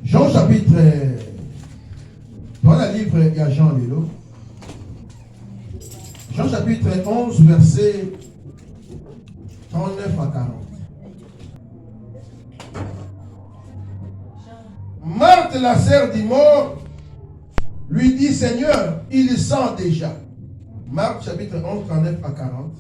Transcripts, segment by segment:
Jean chapitre, dans le livre, il y a Jean Lélo. Jean chapitre 11, verset 39 à 40. Marthe, la sœur du mort, lui dit, Seigneur, il sent déjà. Marc chapitre 11, 39 à 40.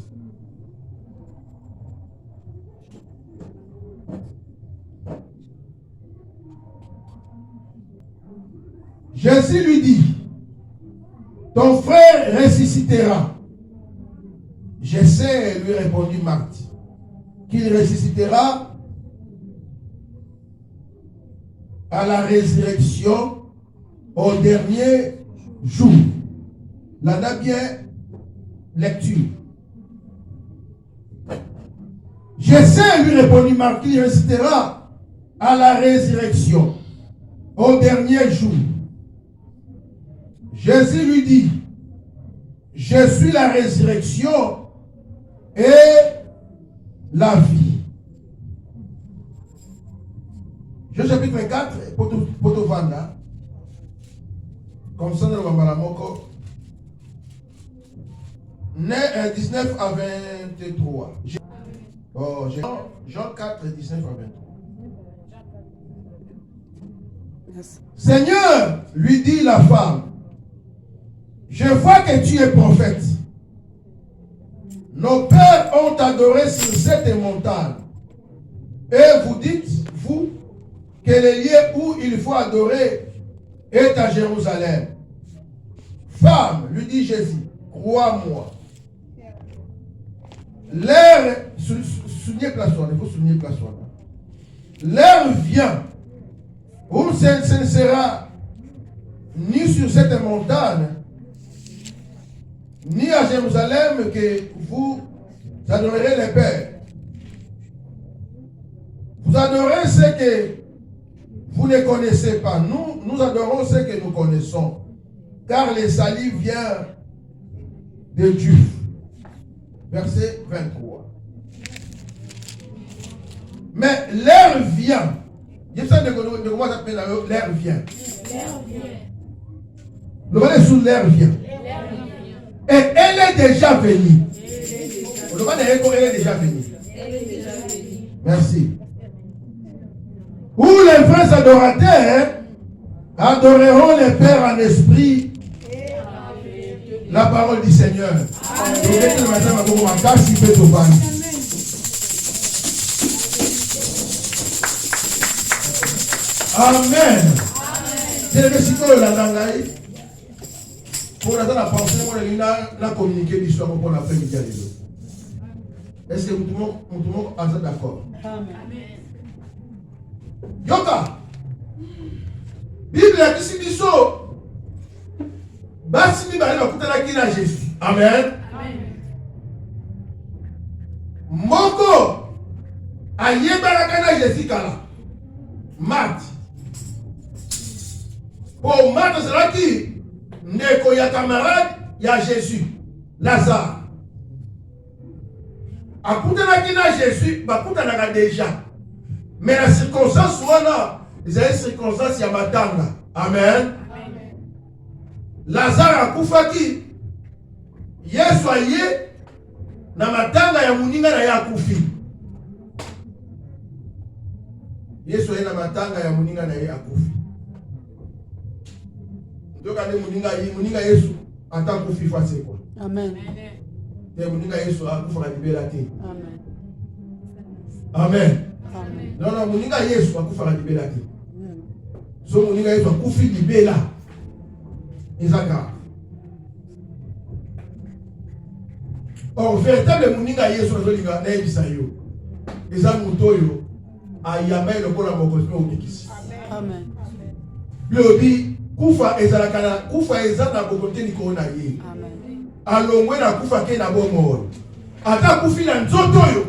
Jésus lui dit, ton frère ressuscitera. Je sais, lui répondit Marthe, qu'il ressuscitera à la résurrection au dernier jour. Là, on bien lecture. Je sais, lui répondit Marthe, qu'il ressuscitera à la résurrection au dernier jour. Jésus lui dit, je suis la résurrection et la vie. Jean chapitre 4, Poto Vanda, comme ça dans le Malamoko, 19 à 23. Oh, Jean 4, 19 à 23. Seigneur, lui dit la femme, je vois que tu es prophète. Nos pères ont adoré sur cette montagne. Et vous dites, vous, que le lieu où il faut adorer est à Jérusalem. Femme, lui dit Jésus, crois-moi. L'heure, soulignez place, il faut souligner place. L'heure vient où ce ne sera ni sur cette montagne, ni à Jérusalem que vous adorerez les pères. Vous adorez ce que vous ne connaissez pas. Nous adorons ce que nous connaissons. Car le salut vient de Dieu. Verset 23. Mais l'heure vient. Je sais de comment ça s'appelle l'heure vient. Le volet sous l'heure vient. Et elle est déjà venue. Elle est déjà venue. Merci. Où les vrais adorateurs adoreront le Père en esprit. La parole du Seigneur. Amen. C'est le cycle de la langue. Pour la pensée, on a communiqué l'histoire pour la fin du dialogue. Est-ce que tout le monde est d'accord? Amen. Yoka. Bible a dit si biso. Basi mi bali bakutana kina Jésus. Amen. Moko ayebala kana Jésus kala. Marthe. Pour Marthe c'est qui ndeko ya camarade ya Jésus, Lazare. Akutana kina Jésus, bakutana déjà. Mais la circonstance wana, c'est une circonstance ya matanga. Amen. Lazare akufaki. Yesu aye na matanga ya muninga na ya kufi. Yesu aye na matanga ya muninga na ya kufi. Donc muninga Yesu ata kufi fase quoi. Amen. Te muninga Yesu akufa libela te. Amen. Amen. Amen. Non, muninga Yesu akufa libela te. So muninga Yesu akufi libela. Ezaka. Or véritable muninga Yesu azolinga na ebisa yo. Eza mutoyo ayamba lokola mokozi obikisi. Amen. Lobi kufa ezalakana kufa ezana bokote ni kona ye. Amen. Alongwe na kufa ke na bomo. Ata kufi na nzoto yo.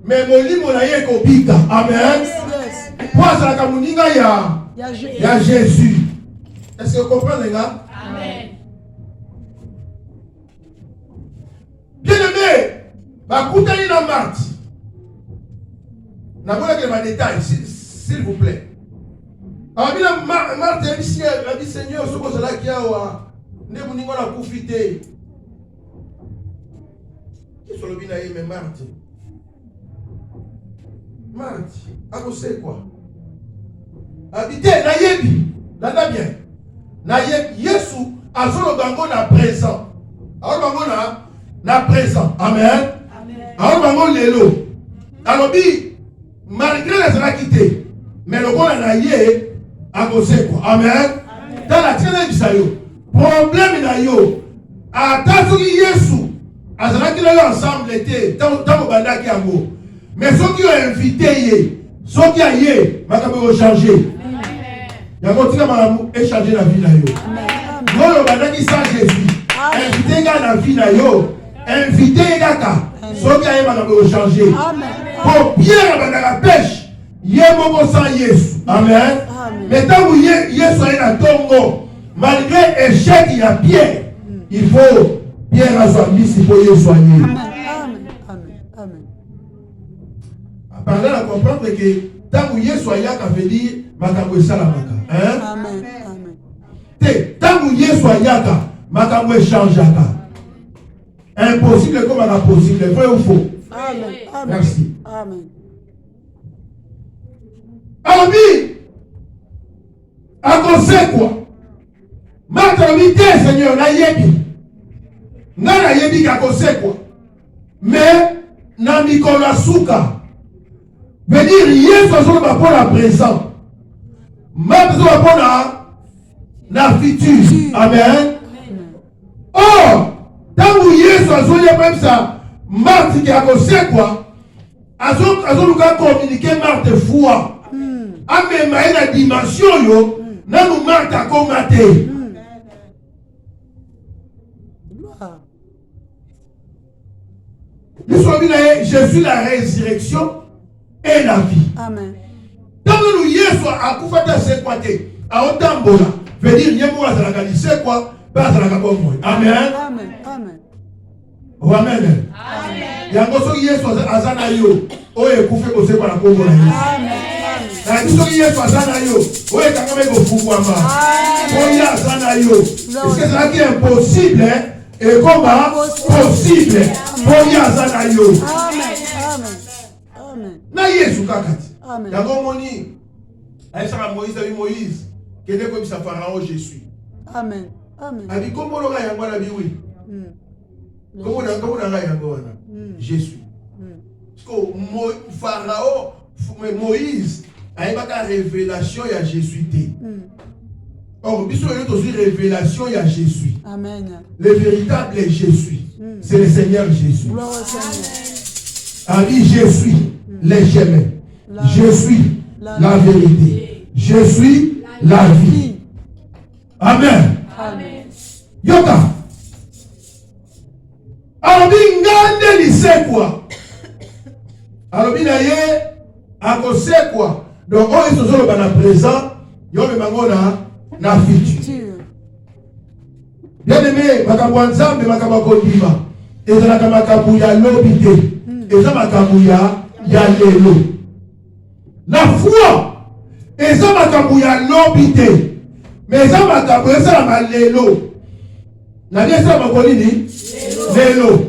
Mais molimo na ye ko bika. Amen. Yes. Poza la muninga ya Jésus. Est-ce que vous comprenez là? Amen. bakutani na Marthe. N'avons que ma détail, s'il vous plaît. Abi na Marthe a dit Seigneur, ce que cela qui a wa ne muningo la kufite. Qui sont le bina mais Marthe. Marthe, a c'est quoi? Habité na yebi, là bien. Na yebi Yesu azolo bango na présent. Alors bango na présent. Amen. Alors bango lelo. Alors bi malgré les acquittés, mais le bon na yé a c'est quoi? Amen. Dans la tienne bisayo. Problème na yo. Ata soki Yesu azalaki là ensemble était dans banda ki yango. Mais ceux qui ont invité yé, ceux qui a yé, makambo changer. Yango tika malamu échanger la vie na yo. Yo banda ki sa Jésus. Invité ga na vie na yo. Invité gaka. Ceux qui a yé makambo changer. Pour Pierre banda la pêche, yé moko sans Yesu. Amen. Mais tant que Yesu est dans Tongo, malgré l'échec il y a Pierre, il faut Pierre à son mission pour Yesu soigner. Amen. Par là, on comprend que tant que Yesu est là, ça veut dire makambo salamaka. Amen. Tant que Yesu est là, makambo changeaka. Impossible comme impossible, vrai ou faux? Amen. Merci. Amen. Alors, à cause quoi? Maternité, Seigneur, na yebi. Na yebi à cause quoi? Mais, na mikolo suka. Veut dire, Yesu azolo ba pour la présent. Maternité va pour la futur. Amen. Or, tant que Yesu azolo même ça, Marthe qui a cause quoi? Azolo ka communiquer Marthe foi. Ame ma la dimension yo na nous Marthe a commaté. Je suis la résurrection et la vie. Amen. Tant que nous Yesu a koufata se kwate a otambola veut dire yemo azalaka li se quoi pas azalaka bon. Amen. Amen. Amen. Yango so Yesu azana yo o ekufe ko se kwa na kombo na Yesu. Amen. Na biso Yesu azana yo o ekangame ko fukwama. O ya azana yo. Est-ce que ça qui est impossible et comment possible o ya azana yo. Amen. Na Yesu kakati. Amen. Yango moni aisha Moïse kende ko bisa Pharaon je suis. Amen. Abi kombo lo ga yango na biwi. Comment on a yango wana? Je suis. Parce que Pharaon Moïse a eu la révélation il y a Jésus. Or biso est aussi révélation il y a Jésus. Amen. Le véritable Jésus, c'est le Seigneur Jésus. Gloire au Seigneur. A dit je suis le chemin. Je suis la vérité. Je suis la vie. Amen. Yoka. Alors ngande lise quoi? Alors na ye akose quoi? Donc on est toujours dans le présent, yo me mangona na futur. Bien aimé, makambo nzambe makambo kondima. Ezala makambo ya lobité. Ezala makambo ya lelo. La foi ezala makambo ya lobité. Mais ezala makambo ezala malelo. Na bien ça makoli ni lelo.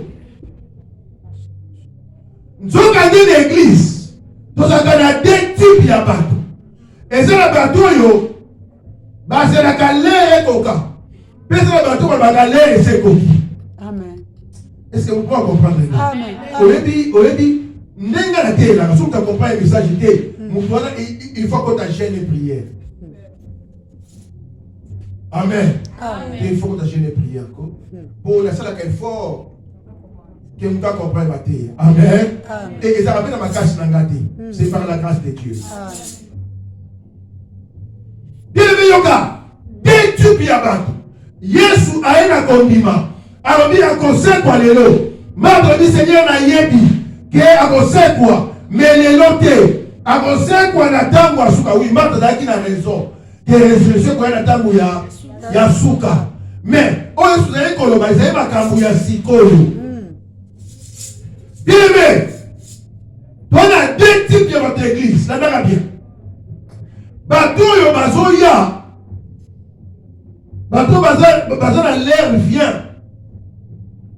Nzoka de l'église, tous a deux types ya bato. Et c'est la bato yo, bah c'est la galère et coca. Mais c'est la bato ba galère et c'est coquille. Amen. Est-ce que vous pouvez comprendre? Amen. On dit, n'enga la terre là, si tu comprends le message il faut que tu gênes les prières. Amen. Il faut que tu gênes les prières. Pour la salle qu'il faut que nous comprenions la terre. Amen. Et ça rappelle ma casse n'engagée. C'est par la grâce de Dieu. Bien aimé Yoka, dès que tu piabato, Yesu a un condiment. Alors il a conseillé quoi les lots. Madre du Seigneur n'a yebi que a conseillé quoi. Mais les lotés a conseillé quoi na tango a suka. Oui, Madre qui n'a raison. Que résurrection quoi na tango ya suka. Mais on est sur les colombaisés ma kambu ya sikolo. Bien aimé, on a deux types de votre église. Là, on a bien. Bateau yo bazoya. Bateau baza l'air vient.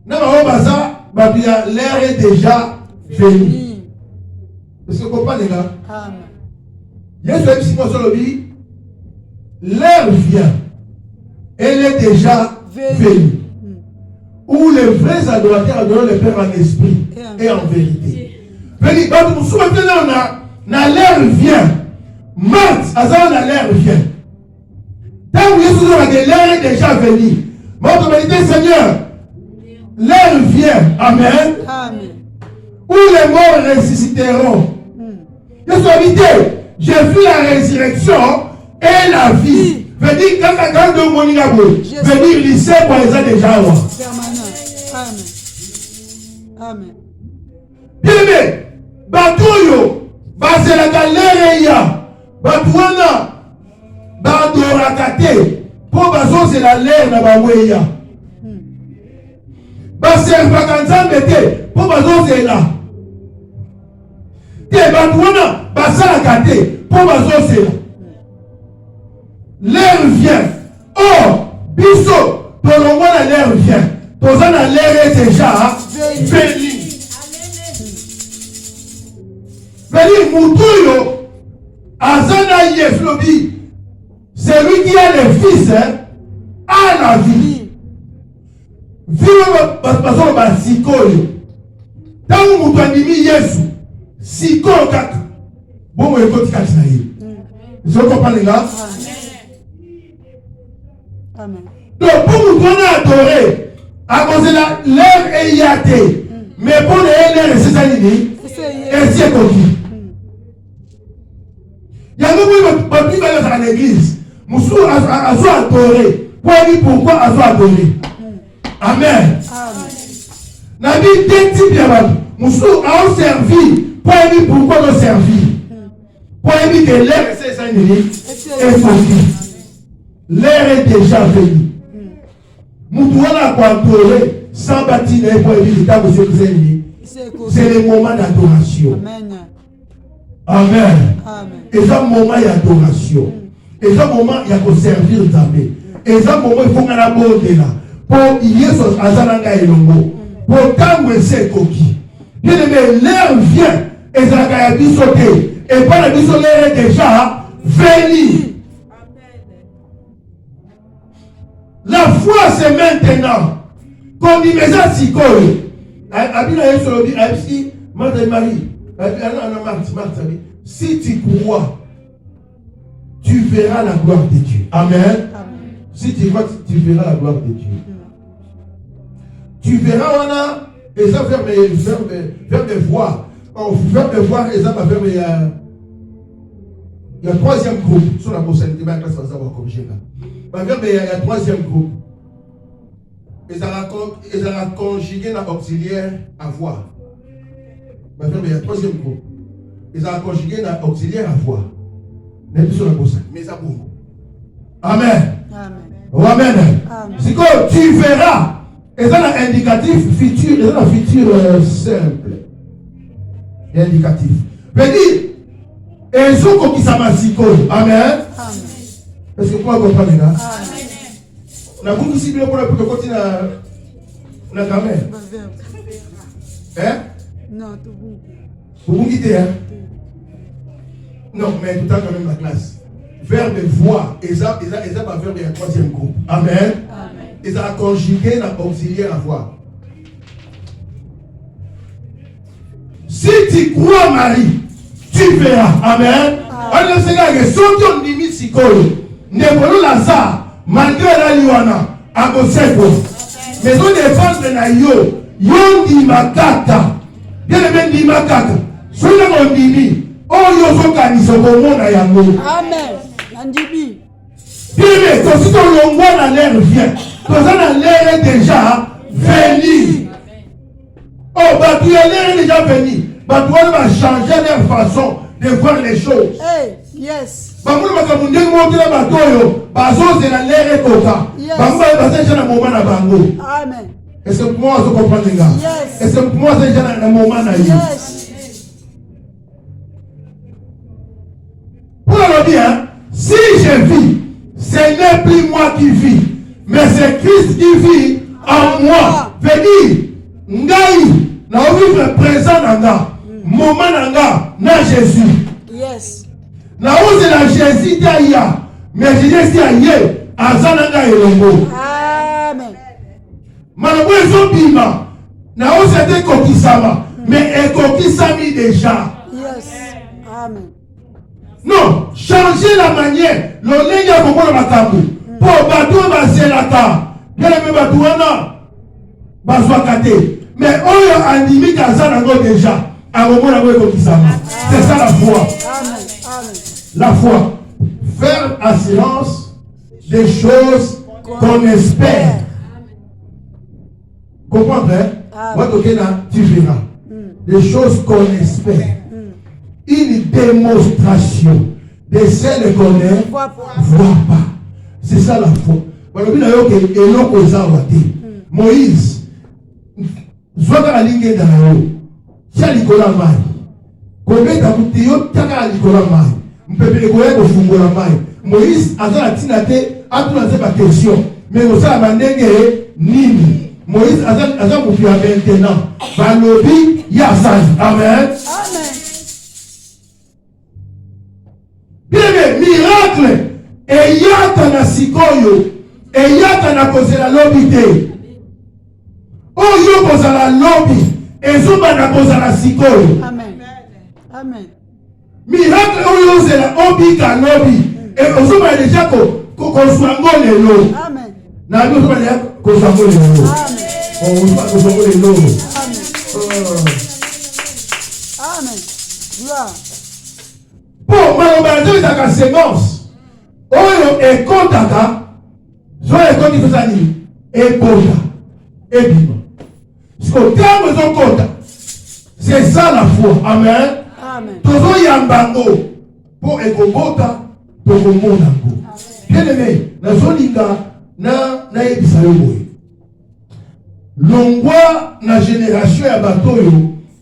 Non, mais l'air est déjà venu. Est-ce que vous comprenez, les gars? Amen. Yes, si l'air vient. Elle est déjà venue. Où les vrais adorateurs adorent le Père en esprit et en vérité. Venez, quand vous souhaitez, l'air vient. Marthe, l'air vient. Tant que l'air est déjà venu. Votre vérité, Seigneur, l'air vient. Amen. Amen. Où les morts ressusciteront. Je suis habité. J'ai vu la résurrection et la vie. Venir quand de mon igabo. Venir lycée pour les gens déjà. Amen. Amen. Bien aimé. Batoyo. Basé la galère. Batouana. Badorakate. Pour bazo c'est la l'air na baweya. Basé vacanzambete. Pour bazo c'est là. Te batouana. Basalakate. Pour bazo c'est là. L'air vient. Oh, biso, ton nom de l'air vient. Ton nom de l'air est déjà venu. Venu, Moutouyo, Azana Yeflobi, c'est lui qui a le fils, a la vie. Vive parce que Sikoyo. Tant que Moutou animi Yesu, Sikoyo kaka. Bon, il faut que tu casses la vie. Je comprends les gars. Amen. Donc, pour nous donner à adorer, à cause de l'air est yaté, mais pour l'air, c'est ça, et c'est comme il y a beaucoup de gens dans l'église, Moussou a adoré. Pourquoi a adoré? Amen. Nabi, deux types de gens, Moussou a servi, pourquoi nous servir? Pour dire que l'air, c'est ça, et sorti. L'air est déjà venu. Nous devons adorer sans bâtir pour éviter c'est le moment d'adoration. Amen. Et c'est un moment d'adoration. Et c'est un moment il y a que servir d'abé. Et c'est un moment il faut qu'on a beau là. Pour Yesus azalanga elongo. Pour tango c'est coquille. Bien aimé, l'air vient et ça a sauté. Et par la biso l'air est déjà venu. La foi c'est maintenant. Comme dit mes amis, Abina Yesolobi, Absi, Marthe Marie, si tu crois, tu verras la gloire de Dieu. Amen. Si tu crois, tu verras la gloire de Dieu. Tu verras, on a, et ça faire mes voix. Faire mes voix, et ça va faire mes. Il y a un troisième groupe. Sur la possibilité, ma classe va savoir comme j'ai là. Il y a un troisième groupe. Ils ont conjugué l'auxiliaire à voix. Il y a un troisième groupe. Ils ont conjugué l'auxiliaire à voix. Mais ça boum. Amen. Amen. C'est que tu verras. Ils ont un indicatif futur. Ils ont un futur simple. Indicatif. Je dis, et ils ont compris ça m'a si Amen. Est-ce que vous comprenez là? On a beaucoup ciblé pour continuer à quand même. Hein? Non, tout bon. Vous quittez, hein? Non, mais tout le temps quand même la classe. Verbe voir, et ça va faire un troisième groupe. Amen. Et ça a conjugué l'auxiliaire à voir. Si tu crois Marie, tu verras. Amen. On ne sait pas que si on dit Misikoyo, ne voulons Lazare. Malgré la liwana, à Boseko, mais on défend de yo, yon di makata, bien aimé di makata, celui qu'on dit, oh yo kaniso komo na yango. Amen. Nandibi. Bien aimé, quand si ton longo na l'air vient, quand ça l'air est déjà venu. Oh, bah tu l'air est déjà venu, bah tu va changer leur façon de voir les choses. Hey, yes. Amen. Est-ce que pour moi, vous comprenez? Yes. Est-ce que pour moi, c'est déjà un moment? Yes. Pour le dire, si je vis, ce n'est plus moi qui vis, mais c'est Christ qui vit en moi. Veut dire, ngai, na vivre présent nanga, moment nanga, na Jésus. Yes. Na ose na Jésus taïa, mais Jésus taïe, azananga elongo. Amen. Malabo ezobima, na ose te kokisama, mais ekokisami déjà. Yes. Amen. Non, changer la manière. Le lenge ya komona makambo. Pour bato bazelaka. Bien aimé bato wana bazwaka te. Mais oyo andimi kaza nango déjà. Akomona ngo ekokisama. C'est ça la foi. Amen. Amen. La foi. Faire assurance des choses qu'on espère. Comprendre, hein? Moi, tu verras. Des choses qu'on espère. Une démonstration de celles qu'on ne voit pas. C'est ça la foi. Moïse, Zoka la ligue d'Anayo, Tia Nicolas Mai, Kobe Takuteyo, Taka Nicolas Mai, Mpepele Koya de Fungola Mai. Moïse, Azan la Tinate, a tout lancé ma question. Mais au sein de Nini, Moïse, Azan Moufia maintenant, Balobi, Yassaz. Amen. Amen. Bien, miracle, et yata na sikoyo, et yata na kozela lobi te. Oyo kozala lobi, et zuba na kozala sikoyo. Amen. Amen. Miracle oyo zela obi ka lobi, et ozuba déjà kozwango lelo. Amen. Na yo zuba déjà kozwango lelo. Amen. On va kozwango lelo. Amen. Amen. Gloire. Pour malobalazo ezaka séquence. Oyo ekotaka, zo ekoti fusani, ekota, ebima. Parce que terme ezokota, c'est ça la foi. Amen. Amen. Tozo yambango, pour ekobota, tokomonango. Bien aimé, nazolinga na ebisa yo boye. Longwa na génération ya batoyo,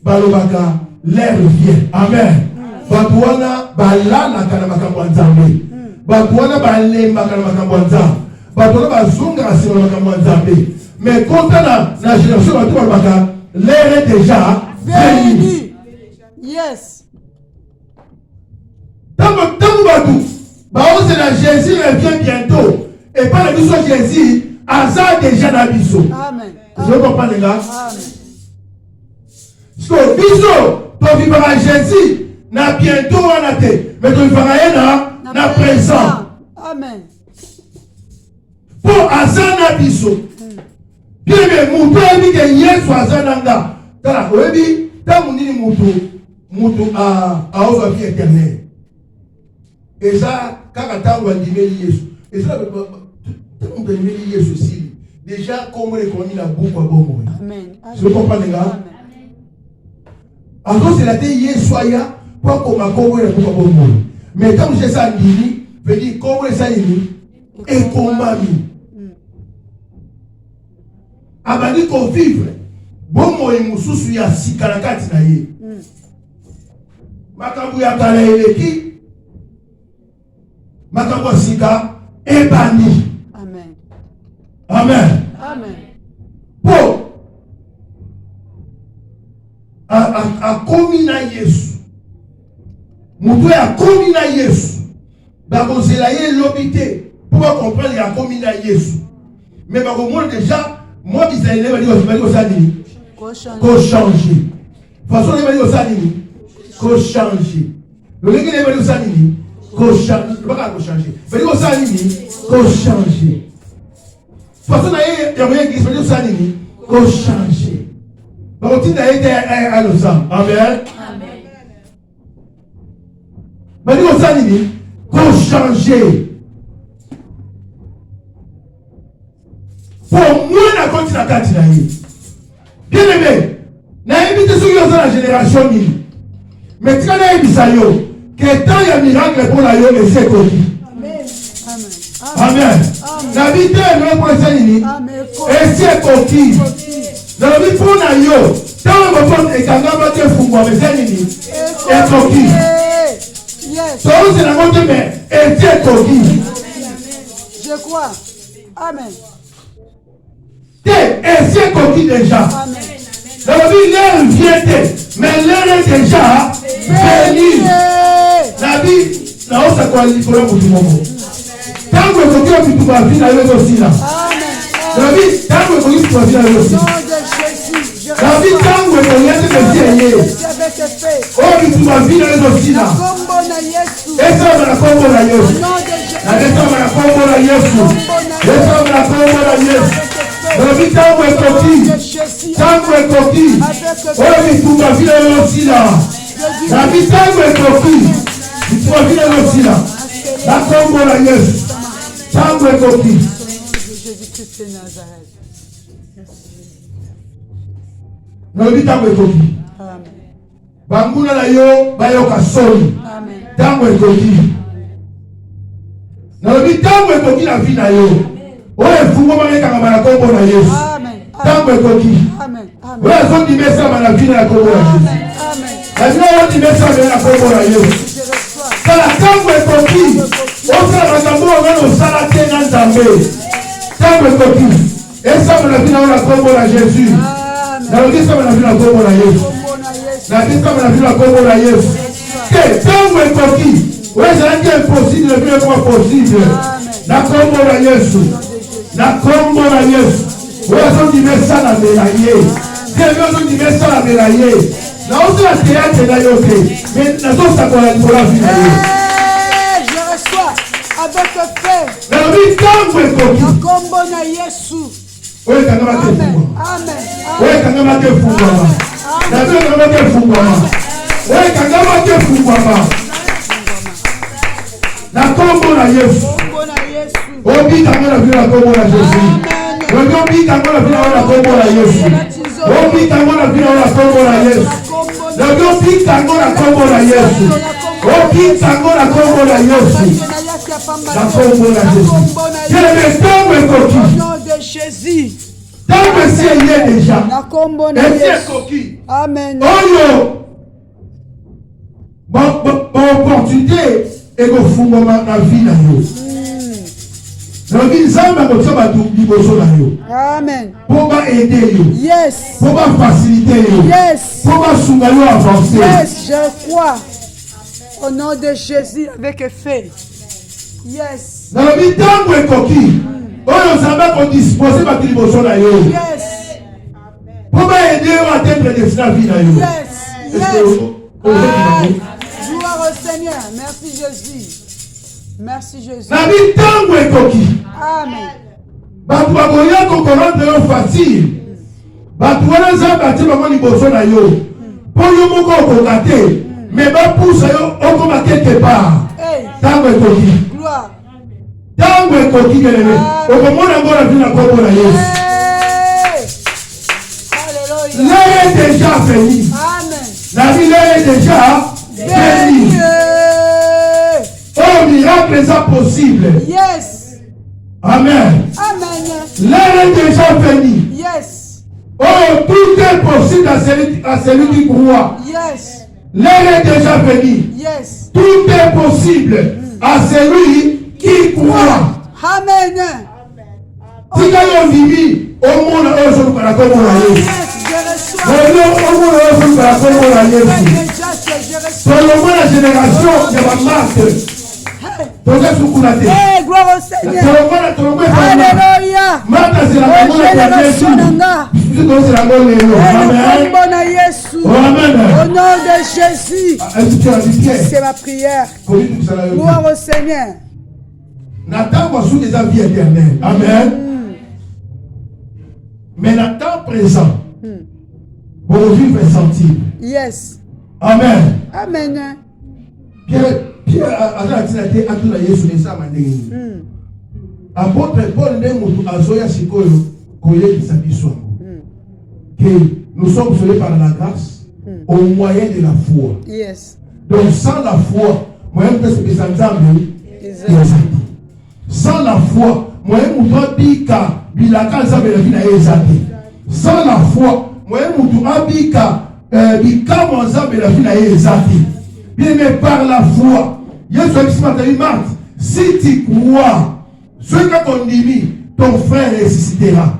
balobaka l'air vient. Amen. Batuana balana kana makambo nzambe. Batuana balemba kana makambo nzambe. Batuana bazunga asima makambo nzambe. Mais quand na génération batu balaka l'air est déjà venu. Yes. Tango batu baose na Jésus revient bientôt. Et par la mission Jésus aza déjà na biso. Amen. Je comprends les gars. Amen. Parce que biso to vivra Jésus na bientôt wana te, mais tu vas na présent. Amen. Pour azana biso. Bien mais mutu ebi ke Yesu azana nga. Tala oyebi ta munini mutu a ozo vie éternelle. Et ça kaka tango andimeli Yesu. Et ça tango andimeli Yesu aussi. Déjà comme on connaît la boucle à bon. Amen. Je comprends les gars. Alors c'est la tête Yesu aya. Pour qu'on m'a compris le pouvoir bon monde. Mais quand j'ai ça dit, veut dire comment ça dit et comment mis. Abandi qu'on vivre. Bon moi et mususu ya sikarakati na ye. Makambu ya kala eleki. Makambu sika ebani. Amen. Amen. Amen. Pour a commis na Yesu. Moutou a commis na Yesu. Bakozela ye l'obité. Pour comprendre il a commis na Yesu. Mais par contre déjà, moi Israël va dire ça dit. Qu'on changer. De toute façon il va dire ça dit. Qu'on changer. Le gars il va dire ça dit. Qu'on changer. Pas qu'on changer. Il va dire ça dit. Qu'on changer. De toute façon il y a rien qui va dire ça dit. Qu'on changer. Par contre il a été à l'ensemble. Amen. Mais nous ça dit qu'on changer. Pour moi la continue à continuer. Bien aimé, n'a évité ceux qui ont la génération ni. Mais quand on a bisayo, que tant il y a miracle pour la yo et c'est connu. Amen. Amen. La vie est pour les ennemis. Et c'est connu. na yo tango ekangama te fungwa mezenini ekoki tozela ngo te me eti ekoki je crois amen te esi ekoki déjà nalobi l'heure vient te mais l'heure est déjà venu nabi naosakola likolo motu moko tango ekoki obitu bavi na yo ezosila nabi tango ekoki bitu bavi na yo ezosila nabi tango ekoki ete mesi eye oyo bitu bavi na yo ezosila esama na kombo na yesu esama na kombo na yesu esama na kombo na yesu nabi tango ekoki oyo bitu bavi na yo ezosila nabi tango ekoki bitu bavi na yo ezosila na kombo na yesu tango ekoki Jésus-Christ de Nazareth. nalobi tango ekoki banguna na yo bayoka soni tango ekoki nalobi tango ekoki na vi na yo oyo efungwama ekangama na kombo na yesu tango ekoki oyo azondimesama na vi na kombo na yesu na bino oyondimesama na kombo na yesu kala tango ekoki osala makambo ongana osala te na nzambe tango ekoki esama na vi na yo na kombo na jésus nalobi esama na vi na kombo na yesu nakisama na vi na kombo na yesu te tango ekoki oyo ezalaki impossible vi ekoma possible na kombo na yesu na kombo na yesu oyo azondima esalamela ye te ozondima esalamela ye naosala teyate na yo te me nazosakola likolo ya vi na ye avec paix. nalobi tango ekoki Kombo na Yesu. oyo ekangama te fungwama oyo ekangama te fungwama nabi ekangama te fungwama oyo ekangama te fungwama na kombo na yesu obikango na bino na kombo na jésus obi obikango na bino na kombo na yesu obikango na bino na kombo na yesu nabi obikango na kombo na yesu obikango na kombo na yesu na kombo na jésus kelebe tango ekoki tango esi eye deja esi ekoki oyo baopportunité ekofungwama na vi na yo nalobi nzambe akotia bato liboso na yo mpo baede yo mpo bafacilite yo mpo basunga yo avance je crois au nom de Jésus avec effet nalobi ntango ekoki oyo nzambe akodispose bato liboso na yo mpo baede yo atteindre destin na vi na yo gloire au Seigneur. Merci Jésus. Merci Jésus. nabi ntango ekoki bato bakoya kokorendre yo facile bato wana nzambe atie bango liboso na yo mpo yo moko okoka te me bapusa yo okoma quelque part ntango ekoki ntango ekoki kelele okomona yango na vi na kombo na yesu l'heure est déjà venu nabi l'heure est déjà venu oh miracle est possible amen l'heure est déjà venu oh tout est possible à celui qui croit l'heure est déjà venu tout est possible à celui qui croit tika yo ndimi omona oyo ozoluka na kombo na yesu omona oyo ozoluka na kombo na yesu tolongo na génération ya bamarte toza sukuna te tolongo Alléluia. marta zelaka ngo na yesu bisu tozela ngo lelo amen Au nom de Jésus, c'est ma prière. Gloire au Seigneur. na ntango asuki eza vie éternelle amen mais na temps présent bovivre insensible amen Pierre aza atina te atuna yesu na esama ndenge nini apôtre Paul nde moto azoya sikoyo koyebisa biso yango que nous sommes sauvés par la grâce au moyen de la foi donc sans la foi moyen kopesa nzambe ezali sans la foi moyen moto abika bilaka nzambe na vi na ye eza te sans la foi moyen mutu abika bikamo nzambe na vie na ye ezati. Bien aimé, par la foi. Yesu a dit Marthe, si tu crois, ce que dit, ton frère ressuscitera.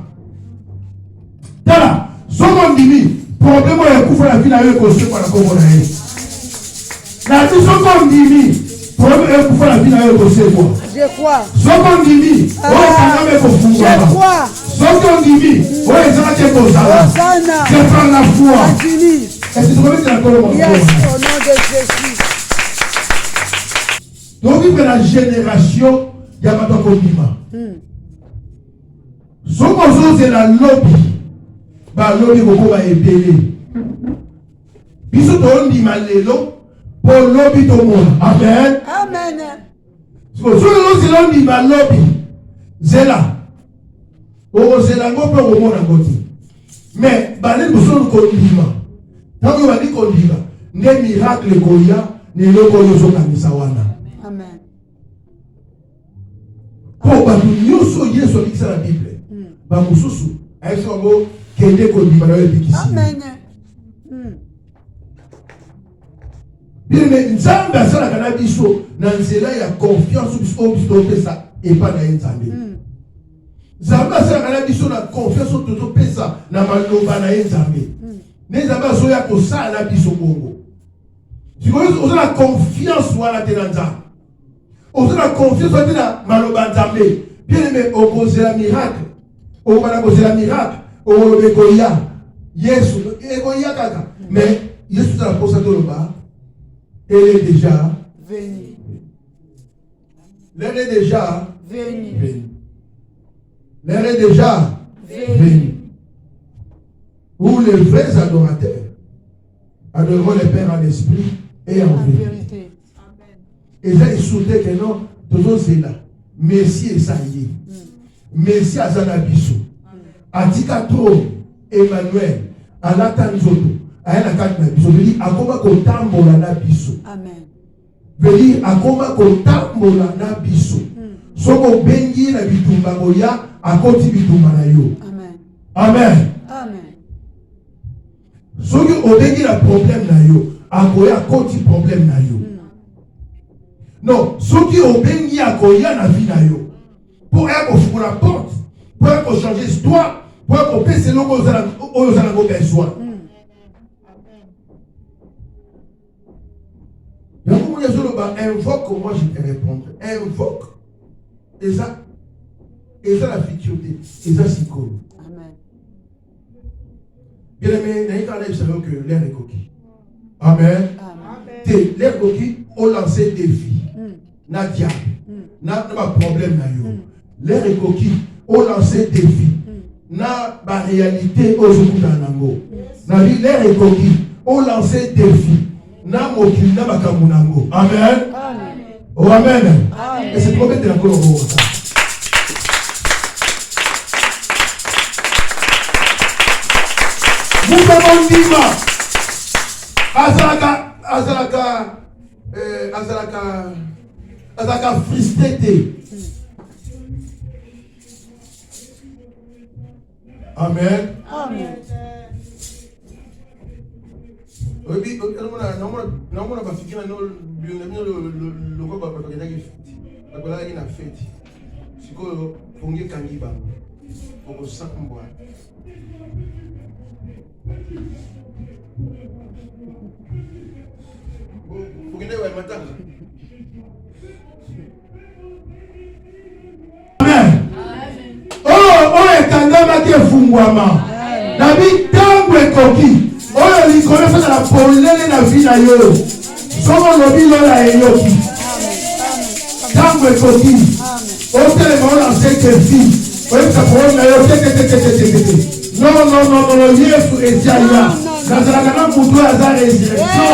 Tala, ce qu'on dit, problème est que la vie na ye construit par la communauté. La vie ce qu'on dit, problème est que la vie na ye construit quoi? Je crois. Ce qu'on dit, je crois. Ce qu'on dit, c'est par la foi. Est-ce que tu peux mettre la colonne? Yes, au nom de Jésus. Donc, il y a la génération, il y a maintenant qu'on dit. Ce qu'on c'est la lobby. La lobby, on va ébélé. Puis, ce qu'on dit, pour lobby, tout le monde. Amen. Amen. Ce qu'on dit, la lobby, c'est là. C'est là, on peut au monde à côté. Mais, les personnes qu'on dit, tant qu'on va dire qu'on dit, les miracles qu'on y a, les locaux sont comme ça. Amen. Pour que nous soyons sur la Bible, nous sommes avec ce mot qui est connu dans le Bible. Amen. Bien, mais nous avons besoin de cannabis, dans cela, il y a confiance sur ça et pas dans l'Inzambe. Nous avons besoin de cannabis, dans confiance sur ça, dans l'Inzambe. Nous avons besoin de ça, dans l'Inzambe. Si vous avez la confiance sur la Ténanza, vous avez la confiance sur la Malobanzambe, bien aimé, opposer la miracle, on va opposer la miracle, on va opposer Yesu, kaka. Mais Yesu a posé le bas, elle est déjà venue. Elle est déjà venue. Elle est déjà venue. Où les vrais adorateurs adoreront le Père en esprit et en vérité. Et là, ils soutaient que non, tout c'est là. Messie et ça y est. Messie à Zanabiso. Atika Tro, Emmanuel, Alatan Zoto, Ayana Nabiso. Veut dire, Akoma Kotambola Nabiso. Amen. Veut dire, Akoma Kotambola Nabiso. Soko Bengi na Bitumba Goya, Akoti Bitumba na yo. Amen. Amen. Amen. Soki obengi na problème na yo, akoya koti problème na yo. Non, soki obengi akoya na vie na yo. Pour qu'on la porte, pour qu'on change l'histoire, pour qu'on passe le logo aux anagos besoin. Invoque, moi je te répondre. Invoque. Et ça la futurité. Et ça c'est cool. Amen. Bien aimé, vous savez que l'air est coquille. Amen. L'air coquille, on lancé des défis. Na diable. Na problème na yo. L'air est coquille, on lancé des défis. Na ba réalité au jour nango. Na vie l'air est coquille, on lancé des défis. Na mokili na bakamunango. Amen. Oh amen. Et c'est promet de la colombe. Mukabondima azalaka frustré. Amen. Amen. Obi naomba bafikira no logo bakolaki na fete. Sikoyo ponge kangiba. Oko sakmbwa. Amen. Oh, ekangama efungwama. Nabi tangu ekoki. Oh, likonesa na polele na vie na yo. Somo lobi lola eyoki. Tangu ekoki. Otele maona seke fi. Oye kaponi na yo teke. Non, Yesu ezaya. Nazalaka na mutu aza résurrection,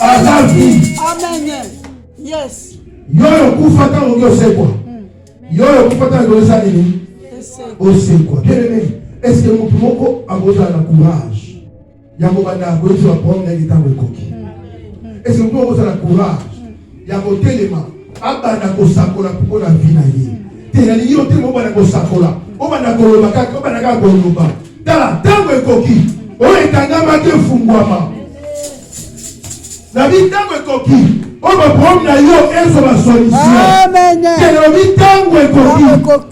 aza vie. Amen. Yes. Yoyo kufa ta osekwa. Yoyo kufa ta nini? Osekwa. Bien aimé, est-ce que mutu moko akoza na courage? Yango bana ko tu apprendre na kitambo ekoki. Est-ce que mutu akoza na courage? Yango telema abana ko sakola pour la vie na ye. Tena yo telema bana ko sakola. Obana ko loba ka, obana ka ko loba. Dala tango ekoki. oyo ekangamaki efungwama na bitango ekoki oyo baproblème na yo ezwa basolution kelobi ntango ekoki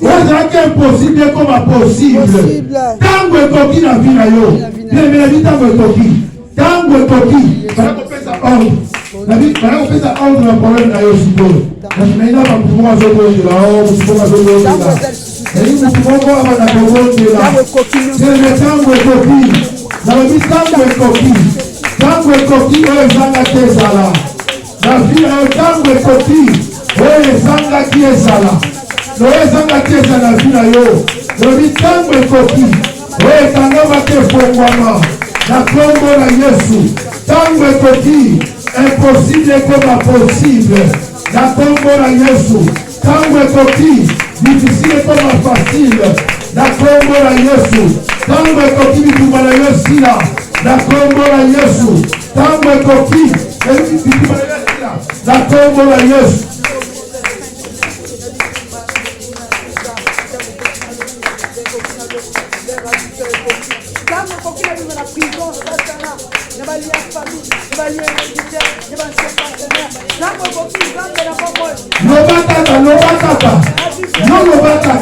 ozalaki impossible ekoma possible ntango ekoki na vi na yo bien na bitango ekoki ntango ekoki banakopesa ordre banakopesa ordre na problème na yo sikoyo naina bamutu moko azobondela mutu moko azobondela eli mutu moko abana kobondela keleme ntango ekoki nalobi ntango ekoki ntango ekoki oyo ezangaki ezala na vi na yo ntango ekoki oyo ezangaki ezala oyo ezangaki ezala na vi na yo nalobi ntango ekoki oyo ekangamaki efongwama na kombo na Yesu ntango ekoki impossible ekoma possible na kombo na Yesu ntango ekoki difficile ekoma facile na kombo na Yesu ntango ekoki bitumba na yo sila na kombo na Yesu ntango ekoki bitumba na yo sila na kombo na Yesu. Lobatata yo lobatata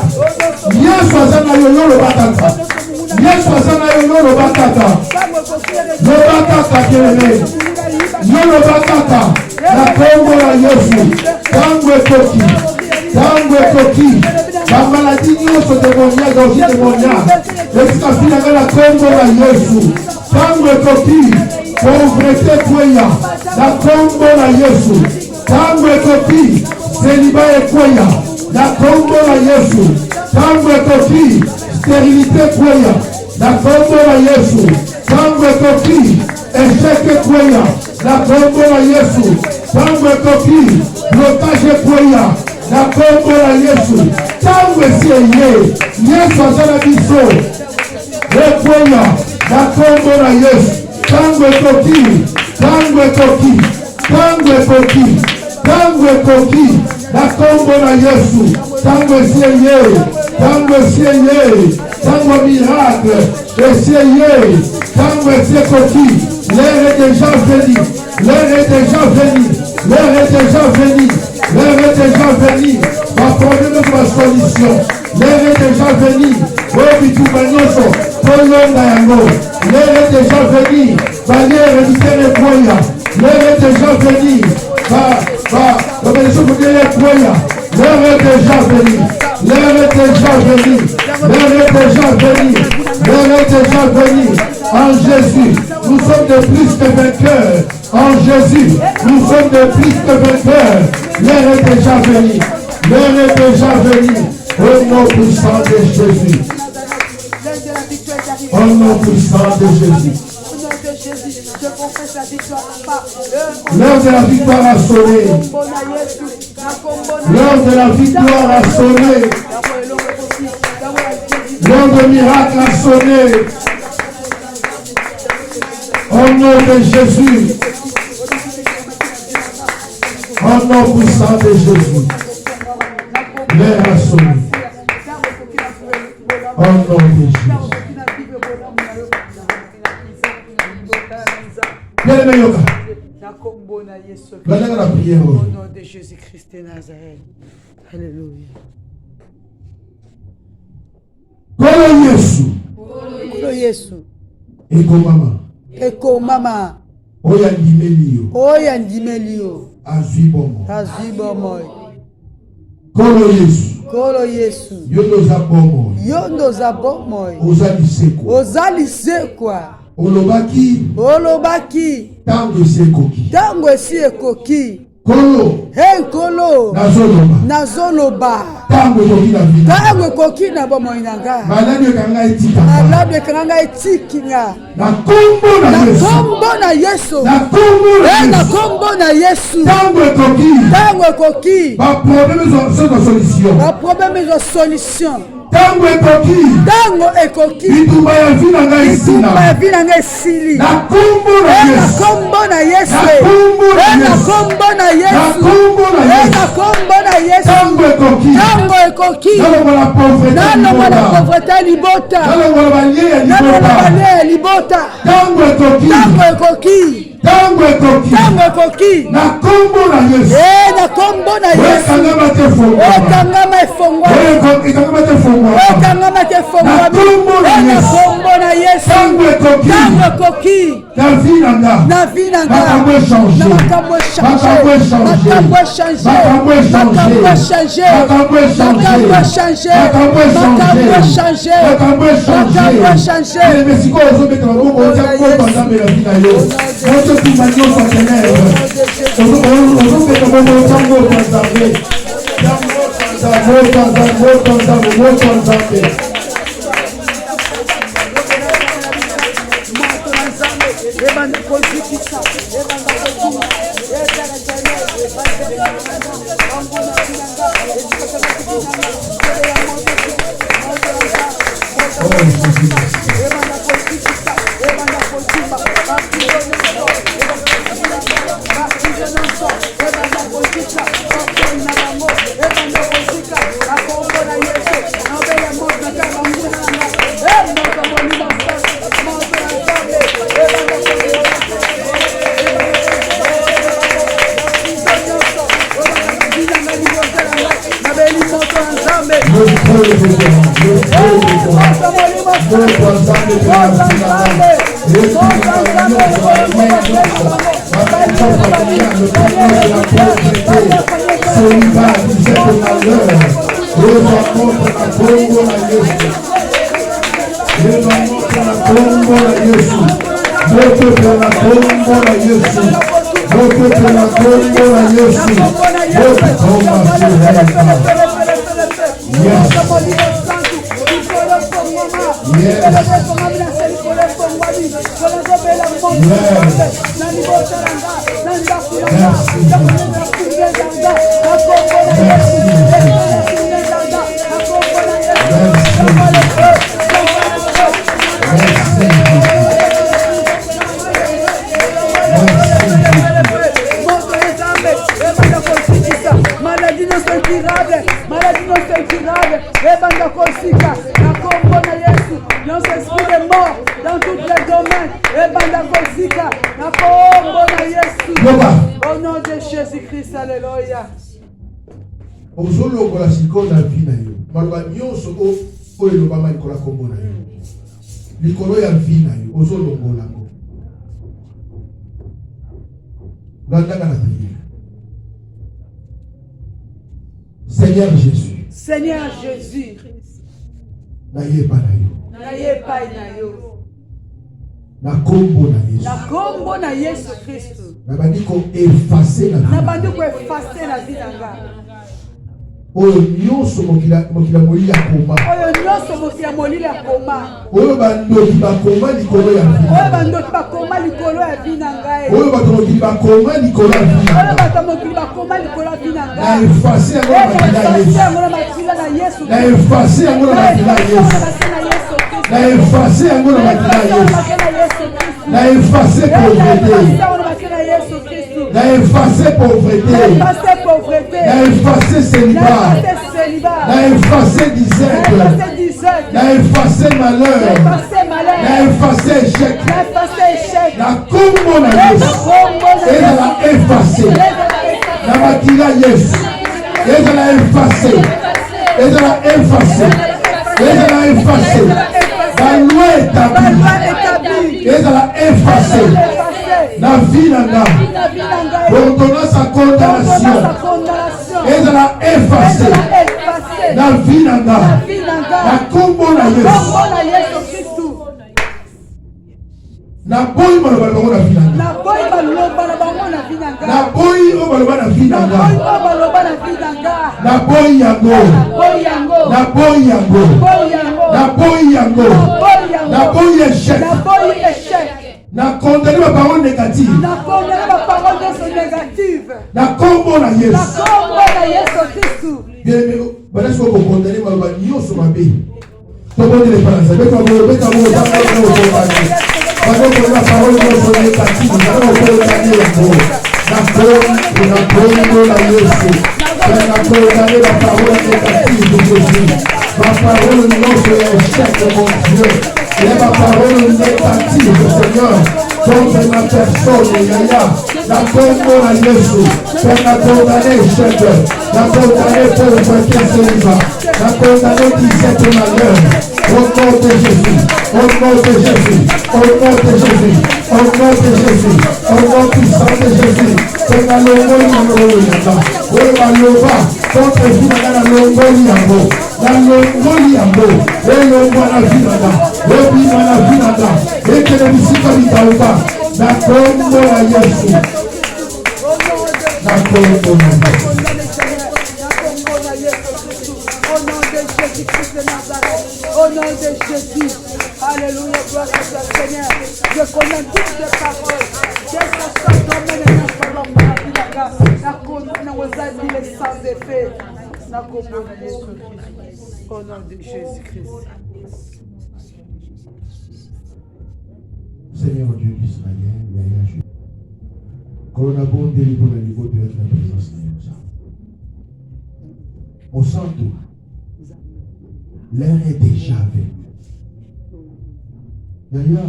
Yesu azana yo lobatata Yesu azana yo lobatata lobatata kelele yo lobatata na kombo la Yesu tango ekoki bamaladi nyonso demoniaque aussi demoniaque esika finaka na kombo la Yesu tango ekoki pauvreté kweya na kombo la Yesu tango ekoki seliba ekweya na kombo la Yesu tango ekoki stérilité kweya na kombo la Yesu tango ekoki échec kweya na kombo la Yesu tango ekoki blocage kweya na kombo la Yesu tango esieye Yesu azala biso ekweya na kombo la Yesu tango ekoki na kombo na Yesu tango esieye tango miracle esieye tango esiekoki l'heure est déjà venu ma problème de ma solution l'heure est déjà venu oyo bitumba nyonso tolonga yango l'heure est déjà venu baliere bitere kweya l'heure est déjà venu babeso kodele kweya l'heure est déjà venu en Jésus nous sommes de plus que vainqueurs en Jésus nous sommes de plus que vainqueurs l'heure est déjà venue au nom puissant de Jésus au nom puissant de Jésus. L'heure de la victoire a sonné. L'heure de la victoire a sonné. L'heure de miracle a sonné. Au nom de Jésus. Au nom puissant de Jésus. L'heure a sonné. Au nom de Jésus. Bien-aimé Yoka. Au nom de Jésus-Christ de Nazareth. Alléluia. Kolo Yesu. Eko mama. Oya ndimeli yo. Azwi bomo. Kolo Yesu. Yondo za bomo. Ozali sekwa. Olobaki. Tango esi ekoki. Kolo. Nazoloba. Tango ekoki na bomo inanga. Malade ekanga etikinga. Na kombo na Yesu. Na kombo na Yesu. Tango ekoki. Ba problème de solution. Tango ekoki. Bitumba ya vie na ngai esili. Na kombo na Yesu. Na kombo na Yesu. Tango ekoki. Nalongo la pauvreté libota. Nalongo la libota. Tango ekoki. Na kombo na Yesu. Na kombo na Yesu. Ekangama efongwa. Na kombo na Yesu. Tango ekoki. Na vie na nga. Makambo changer. Au nom de Jésus-Christ, alléluia. Ozolokola siko na vie na yo. Maloba nyonso oyo lobama likola kombo na yo. Likolo ya vie na yo ozolongola ngo. Bandaka na prière. Seigneur Jésus. Seigneur Jésus. Na yepa na yo. Na yepa na yo. Na kombo na Yesu. Na kombo na Yesu Kristo. Na bandiko effacer na vie. Na bandiko effacer na vie nanga. Oyo nyonso mokila molili akoma. Oyo nyonso mokila molili akoma. Oyo bandoki bakoma likolo ya vie. Oyo bandoki bakoma likolo ya vie nanga. Oyo bato mokili bakoma likolo ya vie. Oyo bato mokili bakoma likolo ya vie nanga. Na effacer yango na makila ya Yesu. Na effacer yango na makila ya Yesu. Na effacer yango na makila ya Yesu. Na effacer pauvreté. Na effacer pauvreté. Na effacer célibat. Na effacer disette. Na effacer malheur. Na effacer échec. Na kombo na Yesu. Ezala effacer. Na makila Yesu. Ezala effacer. Ezala effacer. Ezala effacer. La loi établie. Ezala effacer. La vie nanga. Ordonnance à condamnation. Ezala effacer. La vie nanga. La kombo na Yesu. Na boy maloba na vie nanga. Na boy o maloba na vie nanga. Na boy yango. Na boy yango. Na boy yango. Na boy échec. Na condamné ma parole négative. Na kombo na Yesu. Bien Parce que vous condamnez ma banio sur ma vie. Tout le monde est pas là. C'est pas vous, la parole de Dieu négative. Nous allons condamner la parole. La parole négative de Jésus. Ma parole non sur l'échec de mon Dieu. Et ma parole négative, Seigneur, contre ma personne, Yaya. La condamne à Jésus. La condamne échec. La condamne pauvreté, Seigneur. La condamne qui sait ton malheur. Au nom de Jésus. Au nom de Jésus. Au nom de Jésus. Au nom de Jésus. Au nom puissant de Jésus. C'est la longue contre vous, la longue yambo. La longue yambo. Et longue la vinada. Et puis la vinada. Et que le musique habitaouba. La combo la Yesu. La combo la Yesu. Au nom de Jésus, alléluia, gloire à toi Seigneur. Je connais toutes les paroles. Au nom de Jésus-Christ. Seigneur Dieu d'Israël, Yahya, quand on a bon délivrer le niveau de la présence de Dieu. Au centre, l'heure est déjà venue. Yahya,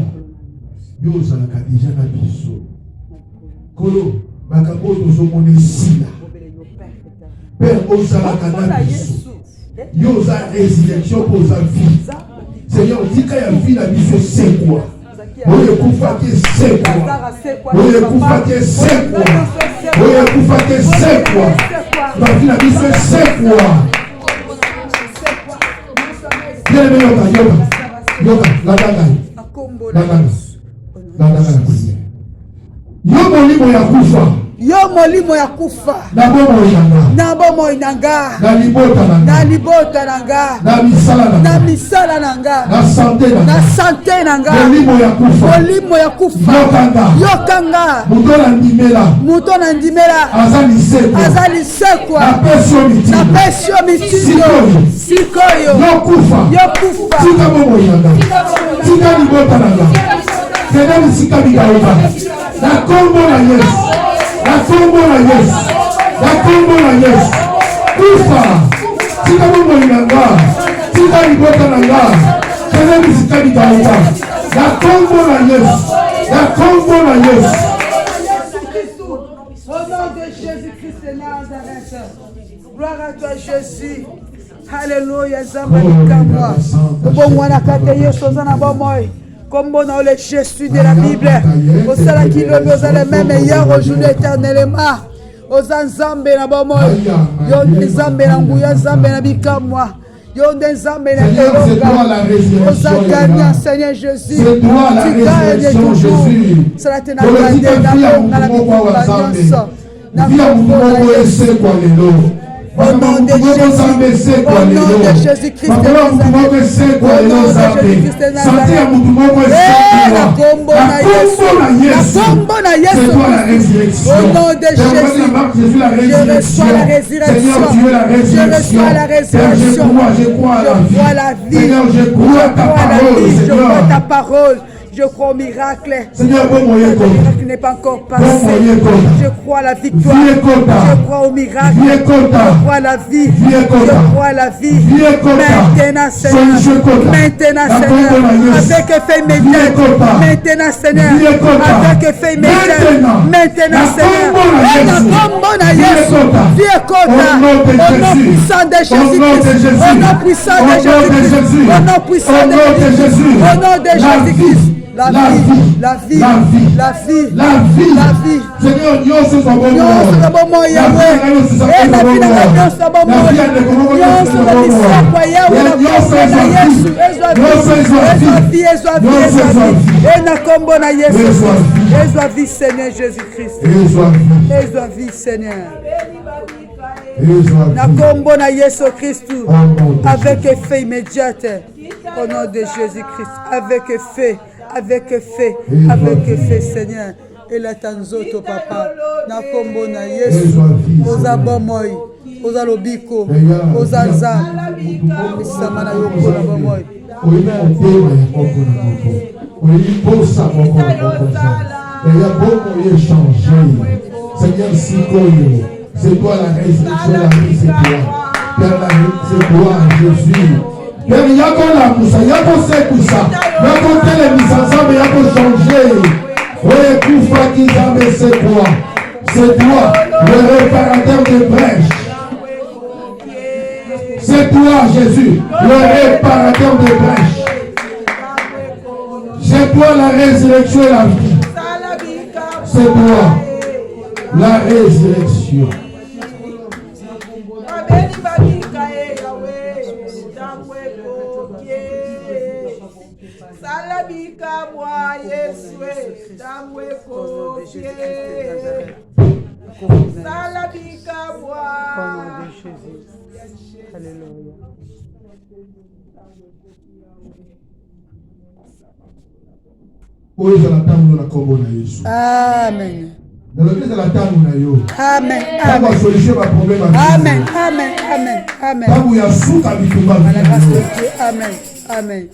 yo ozalaka déjà na biso. Kolo, makambo tozomona esila. Père, ozalaka na biso. Yo oza résurrection pour oza vie. Seigneur, tika ya vie na biso c'est quoi? Oye kufaki c'est quoi? Oye kufaki c'est quoi? Oye kufaki c'est quoi? La vie na biso c'est quoi? Bien aimé yoga, la danga. Yo molimo ya kufa. Yo molimo ya kufa. Na bomo inanga. Na bomo inanga. Na libota nanga. Na libota nanga. Na misala nanga. Na misala nanga. Na santé nanga. Na santé nanga. Molimo ya kufa. Molimo ya kufa. Yokanga. Yokanga. Mutola ndimela. Mutola ndimela. Azali sekwa. Azali sekwa. Na pesio mitindo. Na pesio mitindo. Sikoyo. Yokufa. Yokufa. Tika bomo inanga. Tika libota nanga. Kena misika bigaoba. La combo la yes. La combo la yes. La combo la yes. Kufa. Tika bomo inanga. Tika libota nanga. Kena misika bigaoba. La combo la yes. La combo la yes. Au nom de Jésus-Christ de Nazareth. Gloire à toi Jésus. Alléluia. Zambalikamba. Obongwana kate Yesu ozana bomoi. Comme on a le Jésus de la Bible. Au salaire qui le veut, les mêmes meilleurs aujourd'hui éternellement. Aux ensembles na bomoi. Yo nzambe na nguya nzambe na bikamwa. Yo nzambe na telonga. Aux gagnants Seigneur Jésus. Tu gagnes toujours. Cela te n'a pas été d'abord dans la vie. Na au nom de Jésus, au nom de Jésus-Christ de Nazareth, au nom de Jésus-Christ de Nazareth, la combo na Yesu, au nom de Jésus, je reçois la résurrection, je reçois la résurrection, je crois la vie, je crois ta parole. Je crois au miracle. Seigneur, le miracle n'est pas encore passé. Je crois à la victoire. Je crois au miracle. Je crois à la vie. Je crois à la vie. Maintenant, Seigneur. Maintenant, Seigneur. Avec effet immédiat. Maintenant, Seigneur. Avec effet immédiat. Maintenant, Seigneur. Au nom puissant de Jésus-Christ. Au nom puissant de Jésus-Christ. Au nom puissant de Jésus-Christ. Au nom de Jésus-Christ. La vie, la vie, la vie, la vie, la vie. Seigneur, Dieu se soit bon. Dieu se soit bon, Yahweh. Et la vie, Dieu se soit bon. Dieu se soit bon, Yahweh. Dieu se soit Yesu. Et soit vie, et na combo na Yesu. Et soit vie, Seigneur Jésus-Christ. Et soit vie, Seigneur. Na combo na Yesu Christ. Avec effet immédiat. Au nom de Jésus-Christ. Avec effet. Avec effet, Seigneur. Et la tanzoto, papa. Na kombo na Yesu. Oza bomoi. oza lobiko oza nzambe lisama na yo mpona bomoi Seigneur, c'est toi la résurrection, la vie, c'est toi. Père, c'est toi, Jésus. Père, il y a qu'on la moussa, il y a qu'on sait tout ça. Il y a qu'on telle les mises ensemble, il y a qu'on changer. Oui, tout fois qu'ils avaient, c'est toi. C'est toi, le réparateur des brèches. C'est toi, Jésus, le réparateur des brèches. C'est toi la résurrection et la vie. C'est toi la résurrection. Salabika moi Yesue Damweko Salabika moi. Au nom de Jésus. Alléluia. Amen. Amen. Amen. Amen. Amen. Amen. Amen. Amen.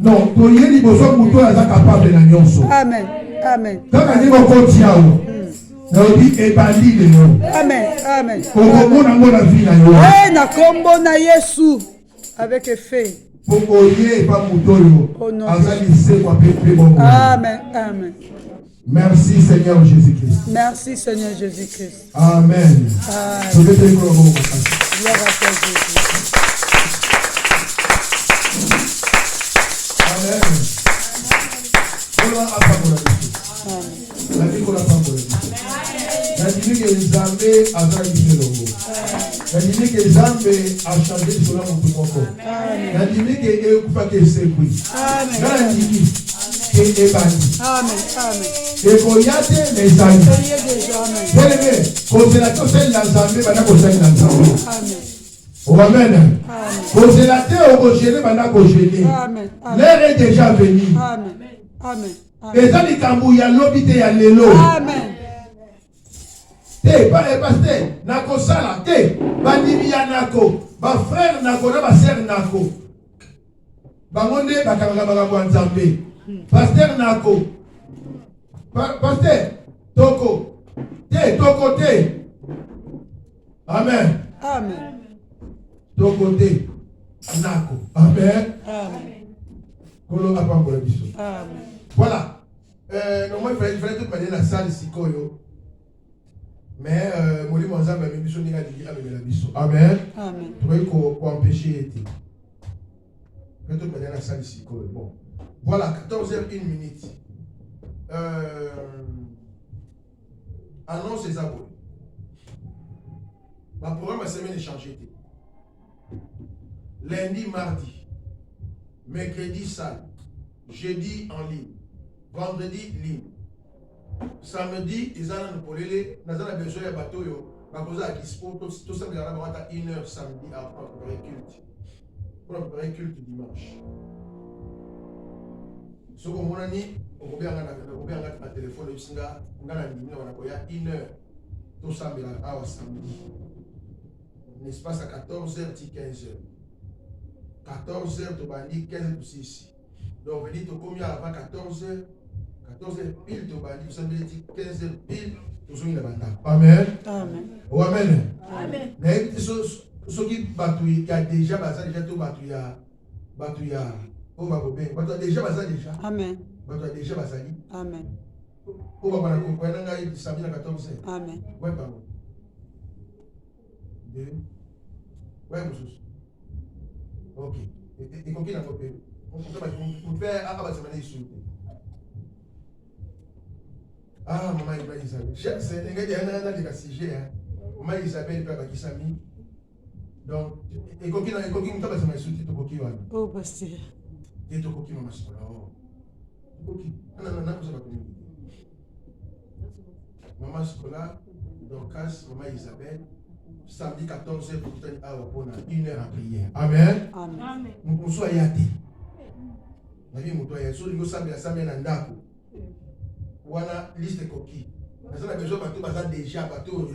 Non, toyeli bozo muto aza capable na nyonso. Amen. Amen. Kaka ni bokoti yawo. Na obi ebali le no. Amen. Amen. Okomona ngona vie na yo. Eh na kombo na Yesu avec effet. Pokoye pa muto yo. Azali se kwa pepe bongo. Amen. Amen. Merci Seigneur Jésus-Christ. Merci Seigneur Jésus-Christ. Amen. Gloire à toi Jésus. Amen. L'air est déjà venu. Amen. Amen. Les gens qui cambouillent l'obité à l'élo. Amen. Te, pasteur, nako sala, te, bandimi ya nako, ba frère nako, na ba sœur nako. Bangonde bakanga baka nzambe. Pasteur nako. Pasteur, toko. Te. Amen. Amen. Toko te. Nako. Amen. Amen. Kolo apambo la biso. Amen. Voilà. Normalement, il fallait tout manière la salle ici, mais Moli Monzamba a mis biso ninga digi avec la biso. Amen. Amen. Tu vois qu'on empêcher été. Fallait tout manière la salle ici, bon. Voilà, 14h01. Annonce les abonnés. Ma programme a semaine échangé. Lundi, mardi, mercredi, salle, jeudi en ligne, vendredi, ligne. Samedi, ils ont polélé, nous avons besoin de bateau, nous avons dispo, tout ça, nous avons à 1h samedi pour préparer culte. Pour préparer culte dimanche. Ce qu'on a dit, on va bien un téléphone, on a 1h, tout ça, samedi. N'est-ce pas, à 14h, 15h. 14h, tu vas dire 15h pour 6. Donc, on dit combien avant 14h, 14h pile, tu vas dire 15h pile, tu vas dire Amen. Amen. Oh, Amen. Amen. Mais ceux qui batouillent, qui a déjà tout batouillé, oh, va déjà déjà. Amen. Déjà Amen. Oh, va comprendre, samedi à 14h. Amen. Ouais, pardon. Ouais, monsieur. Ok. Et combien d'entre eux? On peut faire à la semaine ici. Ah, maman Isabelle. C'est un gars qui a un CG. Maman Isabelle, papa qui s'est mis. Donc, et combien d'entre eux sont ici? Oh, pasteur. Et tu coquille, maman Scola. Coquille. Non, vous avez connu. Maman Scola, Dorcas, maman Isabelle. Samedi 14h pour une heure à prier. Amen. Amen. Nous sommes yaté. La vie moutoya. Si nous sommes à Nandako. Voilà liste coquille. Nous avons besoin de déjà bateau.